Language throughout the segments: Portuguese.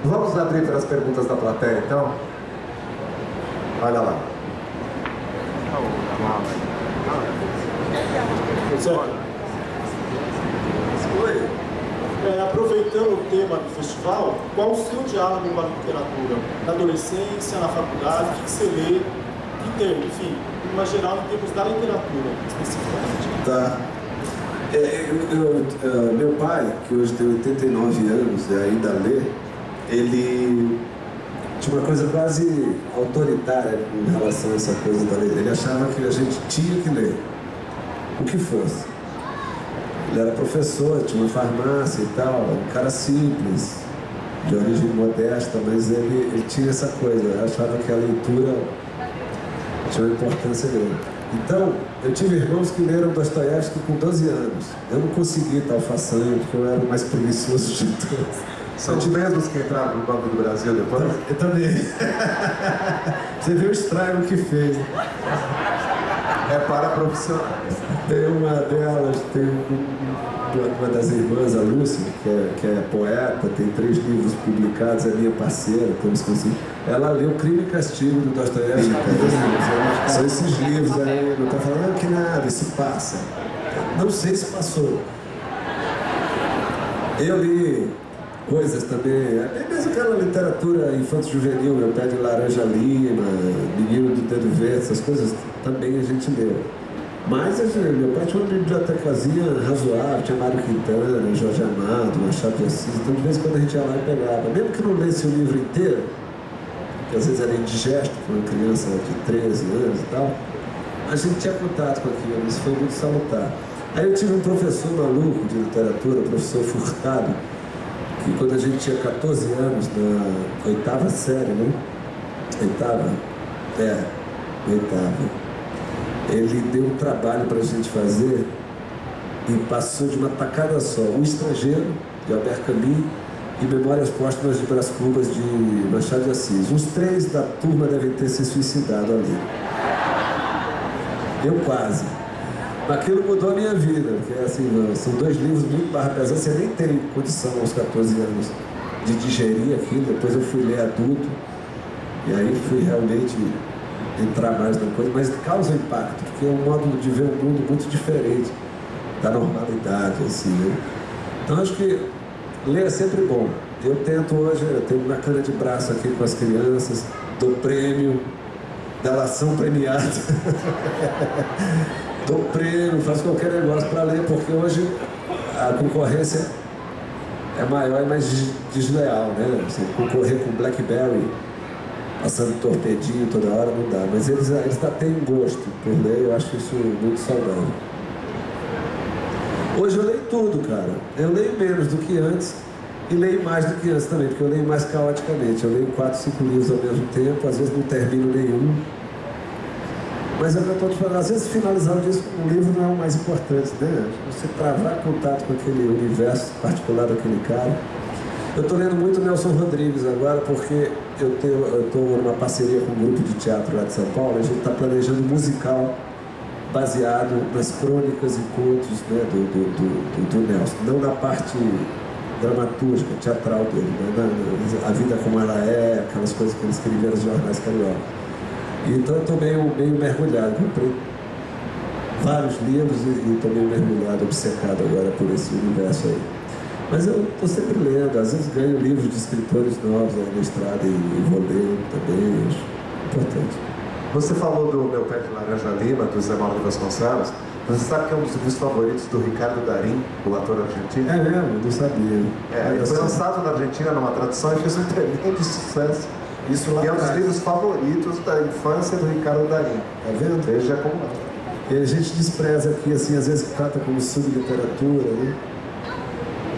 Vamos abrir para as perguntas da plateia, então? Olha lá. Oi. Aproveitando o tema do festival, qual o seu diálogo com a literatura? Na adolescência, na faculdade, o que você lê? Enfim, de uma geral, em termos da literatura, especificamente. Tá. Meu pai, que hoje tem 89 anos e ainda lê, ele tinha uma coisa quase autoritária em relação a essa coisa da lei. Ele achava que a gente tinha que ler, o que fosse. Ele era professor, tinha uma farmácia e tal, um cara simples, de origem modesta, mas ele tinha essa coisa, ele achava que a leitura tinha uma importância grande. Então, eu tive irmãos que leram Dostoiévski com 12 anos. Eu não consegui tal façanha, porque eu era o mais preguiçoso de todos. São os mesmos que entraram no Banco do Brasil depois? Eu também. Você viu o estrago que fez. É para profissionais. Tem uma delas, tem uma das irmãs, a Lúcia, que é poeta, tem 3 livros publicados, é minha parceira, temos que ela leu Crime e Castigo do Dostoiévski. São esses livros aí, não está falando que nada, isso passa. Não sei se passou. Eu li coisas também, é mesmo aquela literatura infanto-juvenil, Meu Pé de Laranja Lima, Menino do Dedo Verde, essas coisas também a gente leu. Mas meu pai tinha uma bibliotecazinha razoável, tinha Mário Quintana, Jorge Amado, Machado de Assis, então de vez em quando a gente ia lá e pegava. Mesmo que não lesse o livro inteiro, que às vezes era indigesto para uma criança de 13 anos e tal, a gente tinha contato com aquilo, isso foi muito salutar. Aí eu tive um professor maluco de literatura, o professor Furtado, que quando a gente tinha 14 anos, na 8ª série, né? 8ª? É, 8ª. Ele deu um trabalho para a gente fazer e passou de uma tacada só. O Estrangeiro, de Albert Camus, e Memórias Póstumas de Brás Cubas, de Machado de Assis. Os 3 da turma devem ter se suicidado ali. Eu quase. Aquilo mudou a minha vida, porque assim, são 2 livros muito barra pesada, você nem tem condição aos 14 anos de digerir aquilo. Depois eu fui ler adulto, e aí fui realmente entrar mais na coisa, mas causa impacto, porque é um modo de ver o mundo muito diferente da normalidade, assim, né? Então acho que ler é sempre bom. Eu tento hoje, eu tenho uma cana de braço aqui com as crianças, dou prêmio, delação premiada, dou prêmio, faço qualquer negócio para ler, porque hoje a concorrência é maior e mais desleal, né? Você concorrer com BlackBerry, passando torpedinho toda hora, não dá. Mas eles ainda têm gosto por ler, eu acho isso muito saudável. Hoje eu leio tudo, cara. Eu leio menos do que antes e leio mais do que antes também, porque eu leio mais caoticamente. Eu leio 4, 5 livros ao mesmo tempo, às vezes não termino nenhum. Mas é o que eu estou te falando, às vezes finalizar o disco com um livro não é o mais importante, né? Você travar contato com aquele universo particular daquele cara. Eu estou lendo muito Nelson Rodrigues agora, porque eu estou numa parceria com um grupo de teatro lá de São Paulo. A gente está planejando um musical baseado nas crônicas e contos, né, do Nelson. Não na parte dramatúrgica, teatral dele, mas a vida como ela é, aquelas coisas que ele escrevia nos jornais cariocas. Então eu estou meio mergulhado. Comprei vários livros e estou meio mergulhado, obcecado agora por esse universo aí. Mas eu estou sempre lendo, às vezes ganho livros de escritores novos aí na estrada e vou lendo também, acho importante. Você falou do Meu Pé de Laranja Lima, do Zé Mauro de Vasconcelos. Você sabe que é um dos livros favoritos do Ricardo Darín, o ator argentino? É mesmo? Não sabia. Ele foi lançado na Argentina numa tradução e fez um tremendo sucesso. Isso lá e é um dos livros favoritos da infância do Ricardo Darín. Tá vendo? Veja como é. E a gente despreza aqui, assim, às vezes trata como subliteratura, né?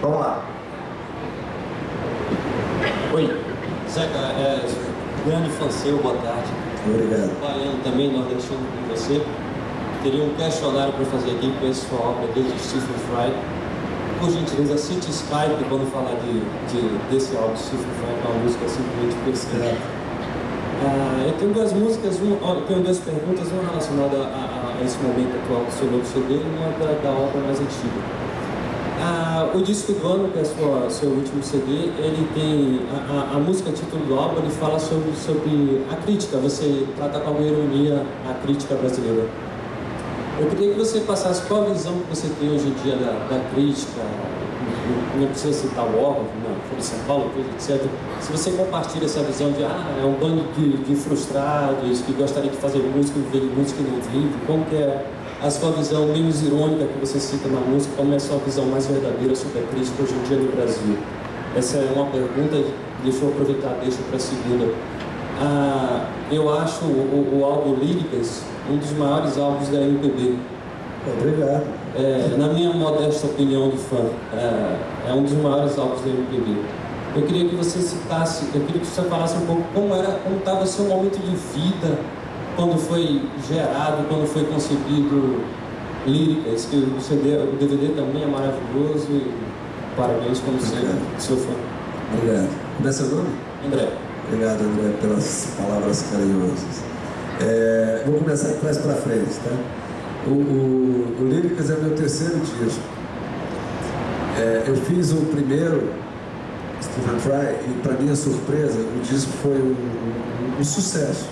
Vamos lá. Oi, Zeca, grande fã seu, boa tarde. Obrigado. Baiano também, nordestino com você. Teria um questionário para fazer aqui com essa obra desde Stephen Fry. Por gentileza, cite Skype quando falar desse álbum de Stephen Fry, que é uma música simplesmente perfeita. Eu tenho 2 músicas, tenho 2 perguntas, uma relacionada a esse momento atual do seu novo CD e uma da obra mais antiga. O disco do ano, que é seu último CD, ele tem a música título do álbum, ele fala sobre a crítica. Você trata com alguma ironia a crítica brasileira. Eu queria que você passasse qual a visão que você tem hoje em dia da crítica. Não precisa citar o órgão, Folha de São Paulo, etc. Se você compartilha essa visão de é um bando de frustrados que gostaria de fazer música e viver de música e não vive, como que é a sua visão menos irônica que você cita na música, como é a sua visão mais verdadeira sobre a crítica hoje em dia no Brasil? Essa é uma pergunta, deixa eu aproveitar, deixa para a segunda. Eu acho o álbum Líricas um dos maiores álbuns da MPB. Obrigado. Na minha modesta opinião de fã, é um dos maiores álbuns da MPB. Eu queria que você citasse, eu queria que você falasse um pouco como estava o seu momento de vida, quando foi gerado, quando foi concebido Líricas, que o DVD também é maravilhoso e parabéns, como sempre, seu fã. Obrigado. Como é seu nome? André. Obrigado, André, pelas palavras carinhosas. Vou começar de trás para frente, tá? O Líricas é meu terceiro disco. Eu fiz o primeiro, Stephen Fry, e para minha surpresa, o disco foi um sucesso,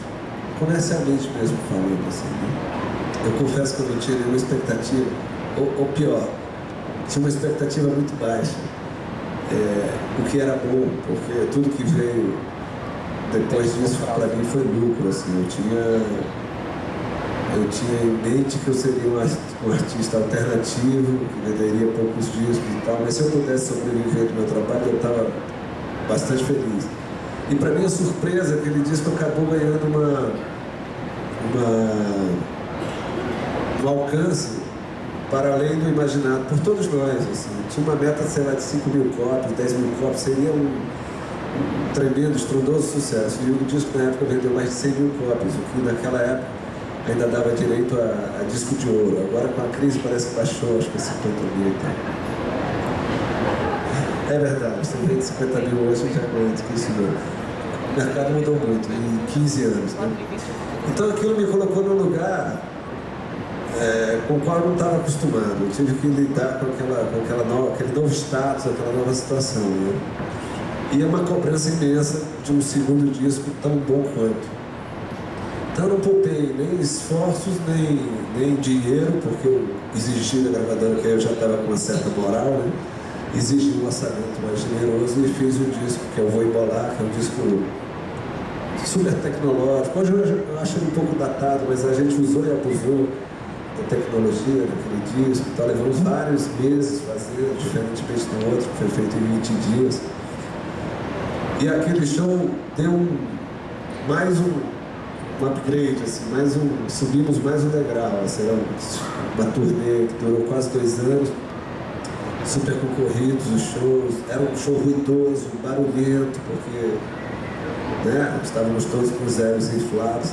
comercialmente mesmo falando assim, né? Eu confesso que eu não tinha nenhuma expectativa, ou pior, tinha uma expectativa muito baixa, o que era bom, porque tudo que veio depois disso para mim foi lucro, assim. Eu tinha em mente que eu seria um artista alternativo, que venderia poucos discos e tal, mas se eu pudesse sobreviver do meu trabalho, eu estava bastante feliz. E para minha surpresa, aquele disco acabou ganhando um alcance para além do imaginado por todos nós. Assim. Tinha uma meta, sei lá, de 5 mil cópias, 10 mil cópias, seria um tremendo, estrondoso sucesso. E o disco na época vendeu mais de 100 mil cópias, o que naquela época ainda dava direito a disco de ouro. Agora com a crise parece que baixou, acho que é 50 mil e tal. É verdade, você vende 50 mil hoje já aguenta, que isso não. O mercado mudou muito, em 15 anos. Né? Então aquilo me colocou num lugar com o qual eu não estava acostumado. Eu tive que lidar com aquele novo status, aquela nova situação. Né? E é uma cobrança imensa de um segundo disco tão bom quanto. Então eu não poupei nem esforços, nem dinheiro, porque eu exigi da gravadora que eu já estava com uma certa moral, né? Exigi um orçamento mais generoso e fiz o disco que eu vou embolar, que é um disco super tecnológico. Hoje eu acho ele um pouco datado, mas a gente usou e abusou da tecnologia naquele disco. Então levamos vários meses fazendo, diferentemente do outro, que foi feito em 20 dias. E aquele show deu mais um upgrade, assim, subimos mais um degrau. Assim, era uma turnê que durou quase 2 anos, super concorridos os shows, era um show ruidoso, barulhento, porque estávamos todos com os egos inflados.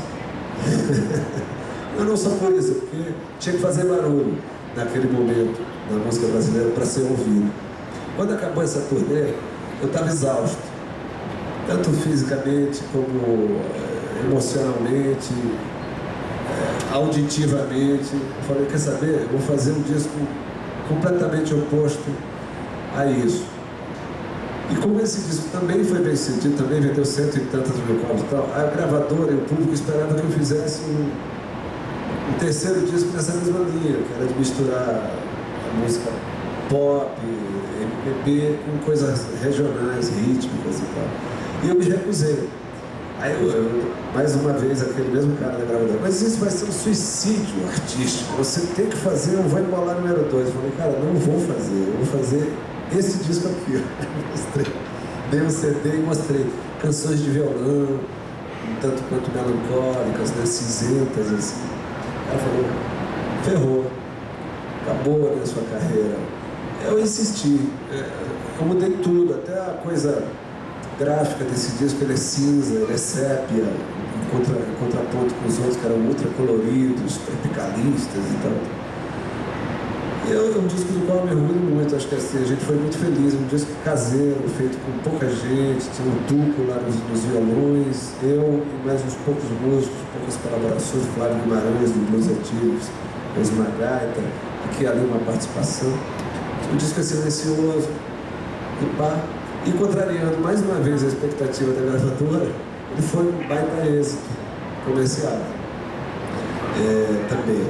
Mas não só por isso, porque tinha que fazer barulho naquele momento na música brasileira para ser ouvido. Quando acabou essa turnê, eu estava exausto, tanto fisicamente como emocionalmente, auditivamente. Eu falei, quer saber? Eu vou fazer um disco completamente oposto a isso. E como esse disco também foi bem sucedido, também vendeu 100 e tantas mil cópias e tal, a gravadora e o público esperavam que eu fizesse um terceiro disco nessa mesma linha, que era de misturar a música pop, MPB, com coisas regionais, rítmicas e tal. E eu me recusei. Aí eu, mais uma vez, aquele mesmo cara da gravadora, mas isso vai ser um suicídio artístico, você tem que fazer, eu vou embolar número 2. Eu falei, cara, não vou fazer, eu vou fazer esse disco aqui. Mostrei, dei um CD e mostrei canções de violão, um tanto quanto melancólicas, né, cinzentas, assim. Ela falou, ferrou, acabou a sua carreira. Eu insisti, eu mudei tudo, até a coisa gráfica desse disco, ele é cinza, ele é sépia, em contraponto com os outros que eram ultra coloridos, tropicalistas e tal. E é um disco do qual eu me orgulho muito, acho que assim, a gente foi muito feliz, um disco caseiro, feito com pouca gente, tinha um duplo lá nos violões, eu e mais uns poucos músicos, poucas colaborações, Flávio Guimarães, do Blues Antigos, Osmar Gaita, aqui e ali uma participação. O disco é silencioso, e pá. E contrariando mais uma vez a expectativa da gravadora, ele foi um baita êxito comercial. Também.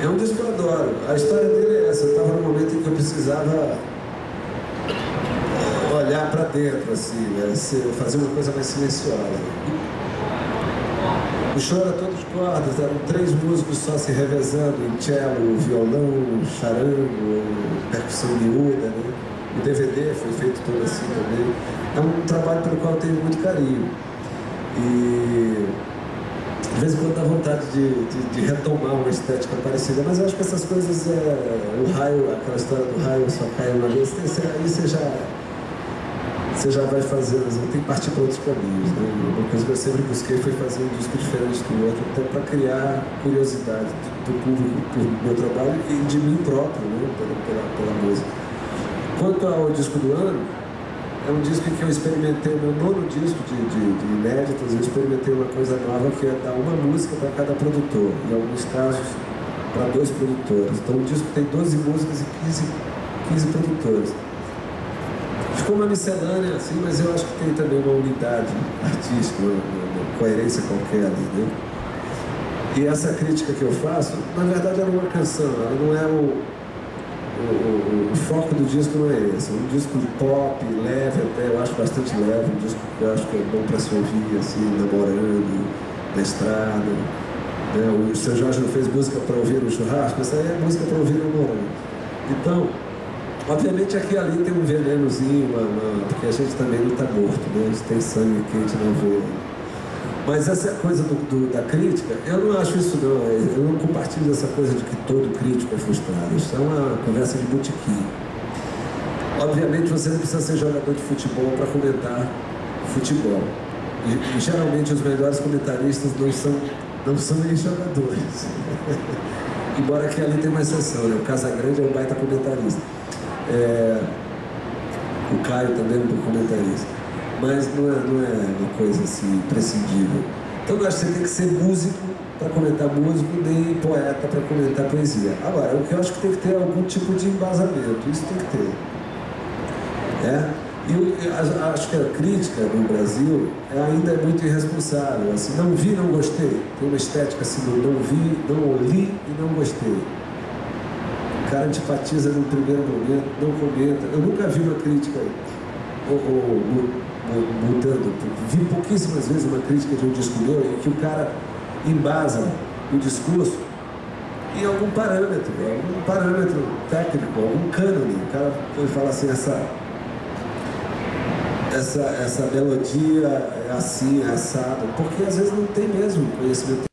É um disco que eu adoro. A história dele é essa. Eu estava num momento em que eu precisava olhar para dentro, assim, né? Fazer uma coisa mais silenciosa. O show era todo de cordas, eram 3 músicos só se revezando em cello, violão, charango, percussão miúda, né? O DVD foi feito todo assim também. É um trabalho pelo qual eu tenho muito carinho. E de vez em quando dá vontade de retomar uma estética parecida, mas eu acho que essas coisas, o raio, aquela história do raio só cai uma vez, aí você já vai fazendo, tem que partir para outros caminhos, né? Uma coisa que eu sempre busquei foi fazer um disco diferente do outro, até para criar curiosidade do público por meu trabalho e de mim próprio, né? pela música. Quanto ao disco do ano, é um disco que eu experimentei, o meu nono disco de inéditos, eu experimentei uma coisa nova que é dar uma música para cada produtor, em alguns casos para 2 produtores. Então o disco tem 12 músicas e 15 produtores. Ficou uma miscelânea assim, mas eu acho que tem também uma unidade artística, uma coerência qualquer ali, né? E essa crítica que eu faço, na verdade era uma canção, ela não é o foco do disco não é esse, é um disco de pop, leve até, eu acho bastante leve, um disco que eu acho que é bom para se ouvir, assim, namorando, na estrada, né? O Seu Jorge não fez música para ouvir no churrasco, essa aí é música para ouvir namorando. Então, obviamente aqui e ali tem um venenozinho, porque a gente também não está morto, né? A gente tem sangue quente na veia. Mas essa coisa da crítica, eu não acho isso não, eu não compartilho essa coisa de que todo crítico é frustrado. Isso é uma conversa de botequim. Obviamente você não precisa ser jogador de futebol para comentar futebol. E geralmente os melhores comentaristas não são ex-jogadores. Embora aqui ali tem uma exceção, né? O Casagrande é um baita comentarista. O Caio também é um bom comentarista. Mas não é uma coisa assim imprescindível. Então eu acho que você tem que ser músico para comentar músico, nem poeta para comentar poesia. Agora, o que eu acho que tem que ter é algum tipo de embasamento, isso tem que ter. E eu acho que a crítica no Brasil ainda é muito irresponsável. Assim, não vi, não gostei. Tem uma estética assim, não vi, não li e não gostei. O cara antipatiza no primeiro momento, não comenta. Eu nunca vi uma crítica mudando. Vi pouquíssimas vezes uma crítica de um disco meu em que o cara embasa o discurso em algum parâmetro técnico, algum cânone. O cara pode falar assim, essa melodia é assim, é assado, porque às vezes não tem mesmo conhecimento